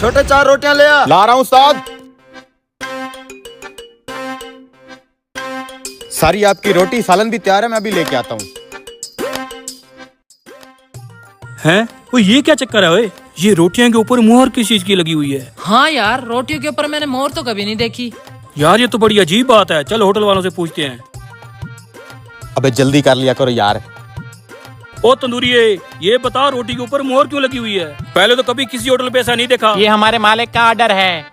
छोटे 4 रोटियां ले आ। ला रहा हूँ उस्ताद। सारी आपकी रोटी, सालन भी तैयार है, मैं अभी लेके आता हूँ। हैं? वो ये क्या चक्कर है ओए? ये रोटियां के ऊपर मुहर किस चीज की लगी हुई है? हाँ यार, रोटियों के ऊपर मैंने मोहर तो कभी नहीं देखी। यार ये तो बड़ी अजीब बात है। चल होटल वालों से पूछते हैं। अबे जल्दी कर लिया करो यार। ओ तंदूरिये, ये बता रोटी के ऊपर मोहर क्यों लगी हुई है? पहले तो कभी किसी होटल पे ऐसा नहीं देखा। ये हमारे मालिक का ऑर्डर है।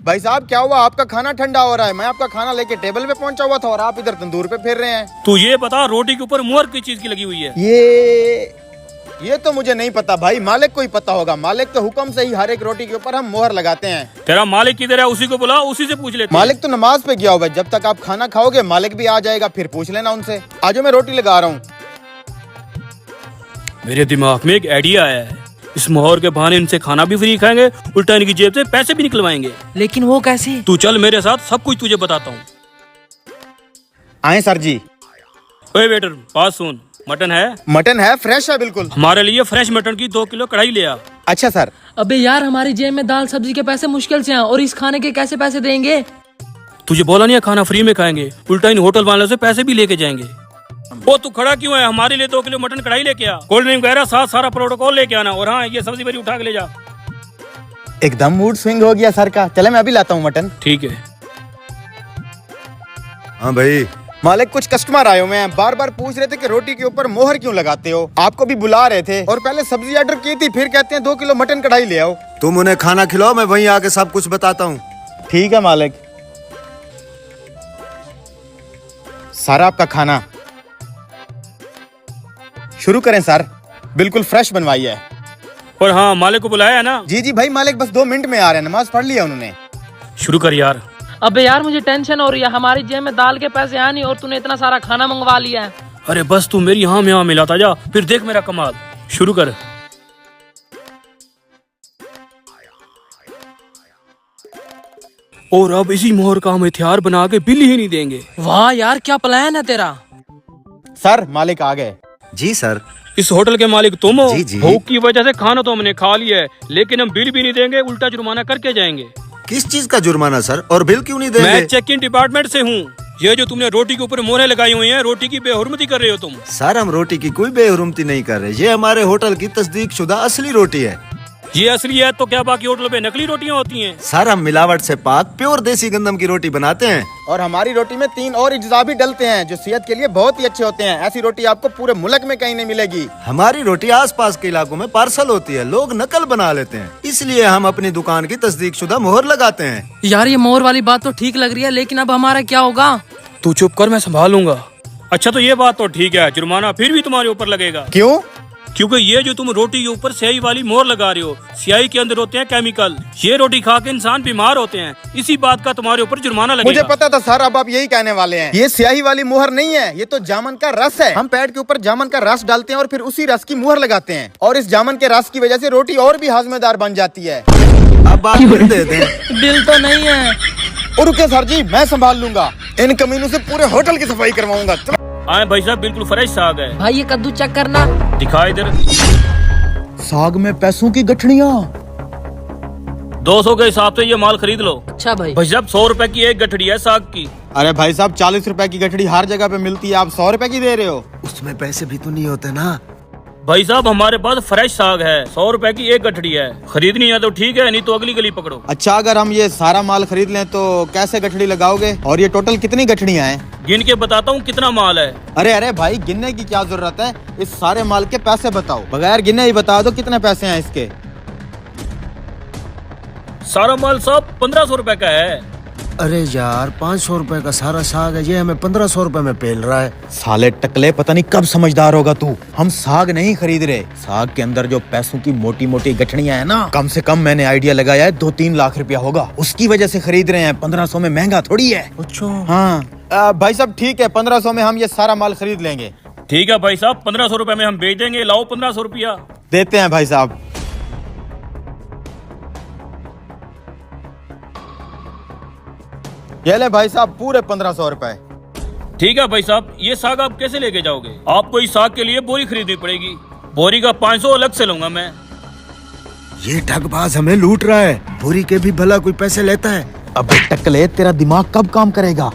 भाई साहब क्या हुआ? आपका खाना ठंडा हो रहा है। मैं आपका खाना लेके टेबल पे पहुंचा हुआ था और आप इधर तंदूर पे फिर रहे हैं। तू ये बता रोटी के ऊपर मोहर किस चीज की लगी हुई है? ये तो मुझे नहीं पता भाई, मालिक को ही पता होगा। मालिक के हुक्म से ही हर एक रोटी के ऊपर हम मोहर लगाते हैं। तेरा मालिक किधर है? उसी को बुला, उसी से पूछ लेते हैं। मालिक तो नमाज पे गया हुआ है। जब तक आप खाना खाओगे मालिक भी आ जाएगा, फिर पूछ लेना उनसे। आज मैं रोटी लगा रहा हूँ। मेरे दिमाग में एक आइडिया है। इस मोहर के बहाने इनसे खाना भी फ्री खाएंगे, उल्टा इनकी जेब से पैसे भी निकलवाएंगे। लेकिन वो कैसे? तू चल मेरे साथ, सब कुछ तुझे बताता हूँ। आए सर जी। ओए वेटर, बात सुन। मटन है? मटन है, फ्रेश है बिल्कुल। हमारे लिए फ्रेश मटन की 2 किलो कढ़ाई ले आ। अच्छा सर। अबे यार, हमारी जेब में दाल सब्जी के पैसे मुश्किल से हैं और इस खाने के कैसे पैसे देंगे? तुझे बोला नहीं है खाना फ्री में खाएंगे, उल्टा इन होटल वालों से पैसे भी लेके जाएंगे। वो तू खड़ा क्यों है? हमारे लिए 2 किलो मटन कढ़ाई लेके आ, कोल्ड ड्रिंक वगैरह साथ सारा प्रोटोकॉल लेके आना। और हाँ, ये सब्जी भरी उठा के ले जा। एकदम मूड स्विंग हो गया सर का। चले मैं अभी लाता हूँ मटन। ठीक है। हाँ भाई। मालिक कुछ कस्टमर आए हुए हैं, बार बार पूछ रहे थे कि रोटी के ऊपर मोहर क्यों लगाते हो। आपको भी बुला रहे थे और पहले सब्जी ऑर्डर की थी, फिर कहते हैं 2 किलो मटन कढ़ाई ले आओ। तुम उन्हें खाना खिलाओ, मैं वहीं आके सब कुछ बताता हूँ। ठीक है मालिक। सारा आपका खाना। शुरू करें सर, बिल्कुल फ्रेश बनवाई है। और हाँ, मालिक को बुलाया है ना? जी जी भाई, मालिक बस 2 मिनट में आ रहे हैं, नमाज पढ़ लिया उन्होंने। शुरू कर यार। अबे यार, मुझे टेंशन हो रही है। हमारी जेब में दाल के पैसे आए नहीं और तूने इतना सारा खाना मंगवा लिया है। अरे बस तू मेरी हाँ में हाँ मिलाता जा, फिर देख मेरा कमाल। शुरू कर। और अब इसी मोहर का हम हथियार बना के बिल ही नहीं देंगे। वाह यार, क्या प्लान है तेरा? सर मालिक आ गए। जी सर। इस होटल के मालिक तुम हो? जी, जी। भूख की वजह से खाना तो हमने खा लिया है, लेकिन हम बिल भी नहीं देंगे, उल्टा जुर्माना करके जाएंगे। किस चीज का जुर्माना सर? और बिल क्यों नहीं देंगे? मैं चेक इन डिपार्टमेंट से हूँ। ये जो तुमने रोटी के ऊपर मोहरें लगाई हुई हैं, रोटी की बेहुरमती कर रहे हो तुम। सर हम रोटी की कोई बेहुरमती नहीं कर रहे। ये हमारे होटल की तस्दीक शुदा असली रोटी है। ये असली है तो क्या बाकी होटलों पे नकली रोटियां होती हैं? सर हम मिलावट से पाक प्योर देसी गंदम की रोटी बनाते हैं। और हमारी रोटी में 3 और अज्जा भी डलते हैं जो सेहत के लिए बहुत ही अच्छे होते हैं। ऐसी रोटी आपको पूरे मुल्क में कहीं नहीं मिलेगी। हमारी रोटी आसपास के इलाकों में पार्सल होती है, लोग नकल बना लेते हैं, इसलिए हम अपनी दुकान की तस्दीक शुदा मोहर लगाते हैं। यार ये मोहर वाली बात तो ठीक लग रही है, लेकिन अब हमारा क्या होगा? तू चुप कर, मैं संभालूंगा। अच्छा तो ये बात तो ठीक है, जुर्माना फिर भी तुम्हारे ऊपर लगेगा। क्यों? क्योंकि ये जो तुम रोटी के ऊपर स्याही वाली मोहर लगा रहे हो, स्याही के अंदर होते हैं केमिकल। ये रोटी खा के इंसान बीमार होते हैं, इसी बात का तुम्हारे ऊपर जुर्माना लगेगा। मुझे पता था सर, अब आप यही कहने वाले हैं। ये स्याही वाली मुहर नहीं है, ये तो जामन का रस है। हम पैड के ऊपर जामन का रस डालते हैं और फिर उसी रस की मुहर लगाते हैं, और इस जामन के रस की वजह से रोटी और भी हाजमेदार बन जाती है। अब आप बिल दे दें। बिल तो नहीं है। और रुके सर जी, मैं संभाल लूंगा। इन कमीनों से पूरे होटल की सफाई करवाऊंगा। आए भाई साहब, बिल्कुल फ्रेश साग है। भाई ये कद्दू चेक करना। दिखा इधर। साग में पैसों की गठड़ियाँ। 200 के हिसाब से ये माल खरीद लो। अच्छा भाई। भाई साहब 100 रुपए की एक गठड़ी है साग की। अरे भाई साहब, 40 रुपए की गठड़ी हर जगह पे मिलती है, आप 100 रुपए की दे रहे हो। उसमें पैसे भी तो नहीं होते ना। भाई साहब हमारे पास फ्रेश साग है, 100 रुपए की एक गठड़ी है। खरीदनी है तो ठीक है, नहीं तो अगली गली पकड़ो। अच्छा, अगर हम ये सारा माल खरीद लें तो कैसे गठड़ी लगाओगे? और ये टोटल कितनी गठड़ियाँ हैं? गिन के बताता हूँ कितना माल है। अरे अरे भाई, गिनने की क्या जरूरत है? इस सारे माल के पैसे बताओ, बगैर गिने ही बता दो कितने पैसे हैं इसके। सारा माल साहब 1500 रुपए का है। अरे यार 500 रुपए का सारा साग है, ये हमें 1500 रुपए में पेल रहा है। साले टकले, पता नहीं कब समझदार होगा तू। हम साग नहीं खरीद रहे, साग के अंदर जो पैसों की मोटी मोटी गठड़ियाँ है ना, कम से कम मैंने आइडिया लगाया है 2-3 लाख रुपया होगा, उसकी वजह से खरीद रहे हैं। 1500 में महंगा थोड़ी है। अच्छा। हाँ भाई साहब ठीक है, 1500 में हम ये सारा माल खरीद लेंगे। ठीक है भाई साहब, 1500 रुपए में हम बेच देंगे। लाओ 1500 रुपया। देते हैं भाई साहब। ये ले भाई साहब, पूरे 1500 रुपए। ठीक है भाई साहब, ये साग आप कैसे लेके जाओगे? आपको इस साग के लिए बोरी खरीदनी पड़ेगी। बोरी का 500 अलग से लूंगा मैं। ये ठगबाज हमें लूट रहा है। बोरी के भी भला कोई पैसे लेता है? अबे टकले, तेरा दिमाग कब काम करेगा?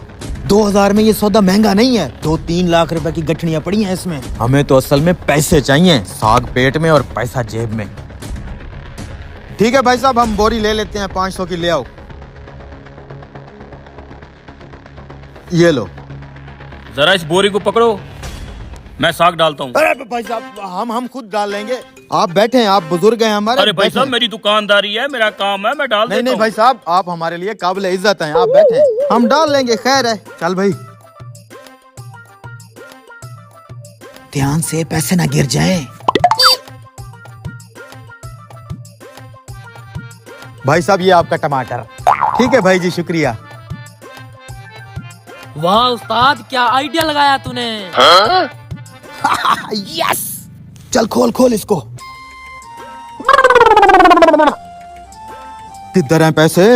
2000 में ये सौदा महंगा नहीं है। 2-3 लाख रुपए की गठड़ियां पड़ी हैं इसमें। हमें तो असल में पैसे चाहिए, साग पेट में और पैसा जेब में। ठीक है भाई साहब, हम बोरी ले लेते हैं, 500 की ले आओ। ये लो। जरा इस बोरी को पकड़ो, मैं साग डालता हूँ। अरे भाई साहब, हम खुद डाल लेंगे। आप बैठे हैं, आप बुजुर्ग हैं हमारे। अरे भाई साहब, मेरी दुकानदारी है, मेरा काम है, मैं डाल देता नहीं हूँ। भाई साहब, आप हमारे लिए काबिल इज्जत हैं। आप बैठे, हम डाल लेंगे। खैर है, चल भाई। ध्यान से, पैसे ना गिर जाएं। भाई साहब, ये आपका टमाटर। ठीक है भाई जी, शुक्रिया। वाह उस्ताद, क्या आइडिया लगाया तूने। यस, चल खोल खोल इसको। किधर हैं पैसे?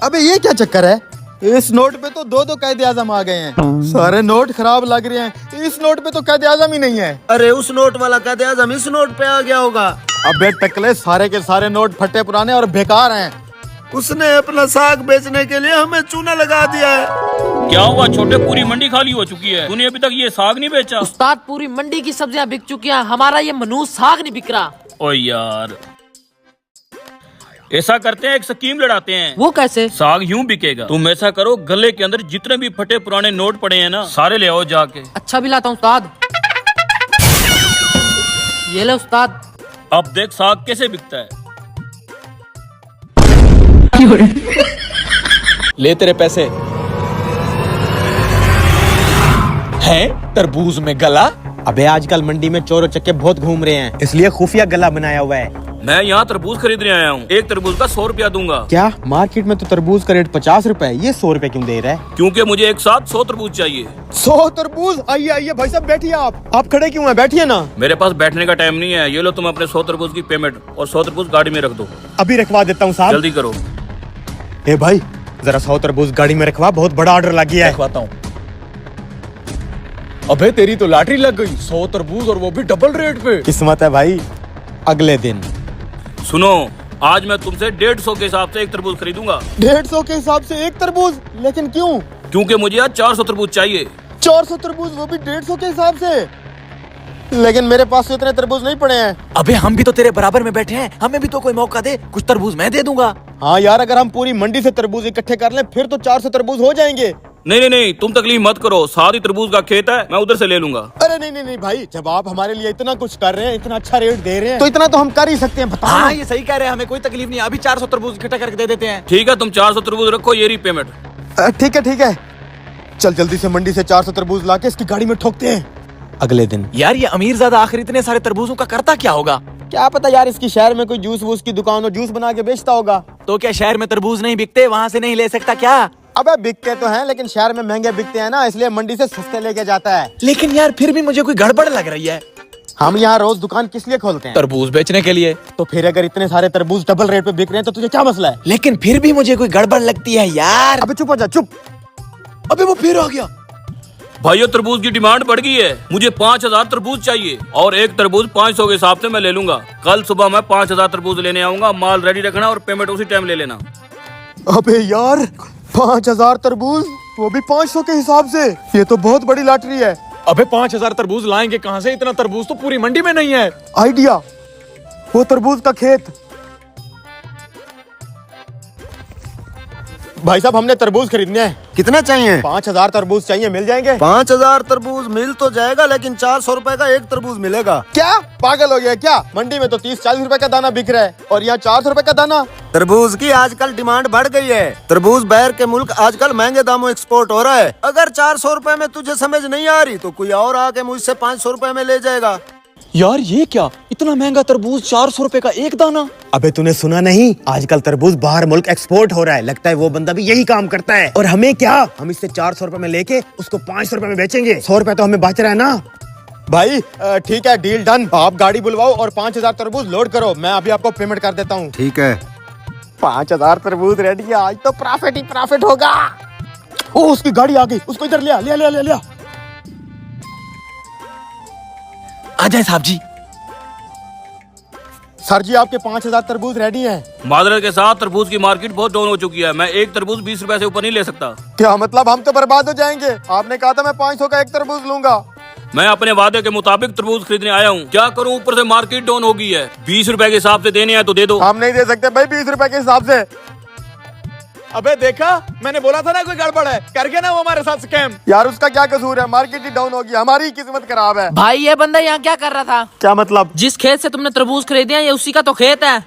अबे ये क्या चक्कर है? इस नोट पे तो दो कायदे आजम आ गए हैं। सारे नोट खराब लग रहे हैं। इस नोट पे तो कायदे आजम ही नहीं है। अरे उस नोट वाला कायदे आजम इस नोट पे आ गया होगा। अबे टकले, सारे के सारे नोट फटे पुराने और बेकार हैं। उसने अपना साग बेचने के लिए हमें चूना लगा दिया है। क्या हुआ छोटे, पूरी मंडी खाली हो चुकी है, तूने अभी तक ये साग नहीं बेचा? उस्ताद, पूरी मंडी की सब्जियां बिक चुकी हैं, हमारा ये मनूस साग नहीं बिक रहा। ओ यार, ऐसा करते हैं, एक स्कीम लड़ाते हैं। वो कैसे? साग यूं बिकेगा, तुम ऐसा करो, गले के अंदर जितने भी फटे पुराने नोट पड़े हैं ना, सारे ले आओ जाके। अच्छा भी लाता हूँ उस्ताद। ये ले उस्ताद। अब देख साग कैसे बिकता है। ले तेरे पैसे। हैं तरबूज में गला? अबे आजकल मंडी में चोर चक्के बहुत घूम रहे हैं, इसलिए खुफिया गला बनाया हुआ है। मैं यहाँ तरबूज खरीदने आया हूँ, एक तरबूज का 100 रुपया दूंगा। क्या मार्केट में तो तरबूज का रेट 50 रुपए है, ये 100 रुपए क्यों दे रहा है? क्योंकि मुझे एक साथ 100 तरबूज चाहिए। 100 तरबूज? आइए आइए भाई साहब, बैठिए। आप खड़े क्यों हैं? बैठिए ना। मेरे पास बैठने का टाइम नहीं है। ये लो तुम अपने 100 तरबूज की पेमेंट और 100 तरबूज गाड़ी में रख दो। अभी रखवा देता हूँ साहब। जल्दी करो। ए भाई, जरा 100 तरबूज गाड़ी में रखवा, बहुत बड़ा ऑर्डर लग गया है। रखवाता हूँ। अबे तेरी तो लॉटरी लग गई, 100 तरबूज और वो भी डबल रेट पे। किस्मत है भाई। अगले दिन, सुनो, आज मैं तुमसे 150 के हिसाब से एक तरबूज खरीदूंगा। 150 के हिसाब से एक तरबूज? लेकिन क्यों? क्योंकि मुझे आज 400 तरबूज चाहिए। 400 तरबूज, वो भी 150 के हिसाब से? लेकिन मेरे पास तो इतने तरबूज नहीं पड़े हैं। अबे हम भी तो तेरे बराबर में बैठे हैं, हमें भी तो कोई मौका दे, कुछ तरबूज मैं दे दूंगा। हाँ यार, अगर हम पूरी मंडी से तरबूज इकट्ठे कर लें फिर तो 400 तरबूज हो जाएंगे। नहीं नहीं नहीं, तुम तकलीफ मत करो, साथ ही तरबूज का खेत है, मैं उधर से ले लूंगा। अरे नहीं नहीं नहीं भाई, जब आप हमारे लिए इतना कुछ कर रहे हैं, इतना अच्छा रेट दे रहे हैं, तो इतना तो हम कर ही सकते हैं। बताओ। हाँ ये सही कह रहे हैं, हमें कोई तकलीफ नहीं, अभी 400 तरबूज इकट्ठा करके दे देते हैं। ठीक है, तुम 400 तरबूज रखो, ये रही पेमेंट। ठीक है ठीक है, चल जल्दी से मंडी से 400 तरबूज लाके इसकी गाड़ी में ठोकते हैं। अगले दिन, यार ये अमीरजादा आखिर इतने सारे तरबूजों का करता क्या होगा? क्या पता यार, इसकी शहर में कोई जूस वूस की दुकान हो, जूस बना के बेचता होगा। तो क्या शहर में तरबूज नहीं बिकते, वहाँ से नहीं ले सकता क्या? अबे बिकते तो हैं, लेकिन शहर में महंगे बिकते हैं ना, इसलिए मंडी से सस्ते लेके जाता है। लेकिन यार फिर भी मुझे कोई गड़बड़ लग रही है। हम यहाँ रोज दुकान किस लिए खोलते हैं? तरबूज बेचने के लिए। तो फिर अगर इतने सारे तरबूज डबल रेट पे बिक रहे हैं तो तुझे क्या मसला है? लेकिन फिर भी मुझे कोई गड़बड़ लगती है यार। अबे चुप हो जा, चुप। अबे वो फिर आ गया। भाइयों, तरबूज की डिमांड बढ़ गई है, मुझे 5000 तरबूज चाहिए और एक तरबूज 500 के हिसाब से मैं ले लूंगा। कल सुबह मैं 5000 तरबूज लेने आऊंगा, माल रेडी रखना और पेमेंट उसी टाइम ले लेना। अबे यार, 5000 तरबूज, वो भी 500 के हिसाब से? ये तो बहुत बड़ी लॉटरी है। अबे 5000 तरबूज लाएंगे कहाँ से? इतना तरबूज तो पूरी मंडी में नहीं है। आइडिया, वो तरबूज का खेत। भाई साहब, हमने तरबूज खरीदने हैं। कितना चाहिए? 5000 तरबूज चाहिए, मिल जाएंगे? 5000 तरबूज मिल तो जाएगा, लेकिन 400 रुपए का एक तरबूज मिलेगा। क्या पागल हो गया क्या? मंडी में तो 30-40 रुपए का दाना बिक रहा है और यहाँ 400 रुपए का दाना। तरबूज की आजकल डिमांड बढ़ गई है। तरबूज बाहर के मुल्क आजकल महंगे दामों एक्सपोर्ट हो रहा है। अगर 400 रुपए में तुझे समझ नहीं आ रही तो कोई और आके मुझसे 500 रुपए में ले जाएगा। यार ये क्या, इतना महंगा तरबूज, 400 रुपए का एक दाना? अबे तूने सुना नहीं, आजकल तरबूज बाहर मुल्क एक्सपोर्ट हो रहा है। लगता है वो बंदा भी यही काम करता है। और हमें क्या, हम इससे 400 रुपए में लेके उसको 500 रुपए में बेचेंगे। 100 रुपए तो हमें बच रहा है ना। भाई ठीक है, डील डन। आप गाड़ी बुलवाओ और 5000 तरबूज लोड करो, मैं अभी आपको पेमेंट कर देता हूँ। ठीक है। 5000 तरबूज रेडी है, आज तो प्रॉफिट ही प्रॉफिट होगा। ओ उसकी गाड़ी आ गई, उसको इधर ले आ, ले आ, ले आ, ले आ। आ जाए साहब जी। सर जी आपके 5000 तरबूज रेडी हैं। मादरत के साथ तरबूज की मार्केट बहुत डाउन हो चुकी है। मैं एक तरबूज 20 रुपए से ऊपर नहीं ले सकता। क्या मतलब हम तो बर्बाद हो जाएंगे? आपने कहा था मैं 500 का एक तरबूज लूंगा। मैं अपने वादे के मुताबिक तरबूज खरीदने आया हूँ। क्या करूँ, ऊपर से मार्केट डाउन हो गई है। 20 रुपए के हिसाब से देने हैं तो दे दो। हम नहीं दे सकते भाई 20 रुपए के हिसाब से। अबे देखा, मैंने बोला था ना कोई गड़बड़ है। कर गया ना वो हमारे साथ स्कैम। यार उसका क्या कसूर है, मार्केट ही डाउन होगी, हमारी किस्मत खराब है। भाई ये बंदा यहाँ क्या कर रहा था? क्या मतलब? जिस खेत से तुमने तरबूज खरीदे हैं ये उसी का तो खेत है।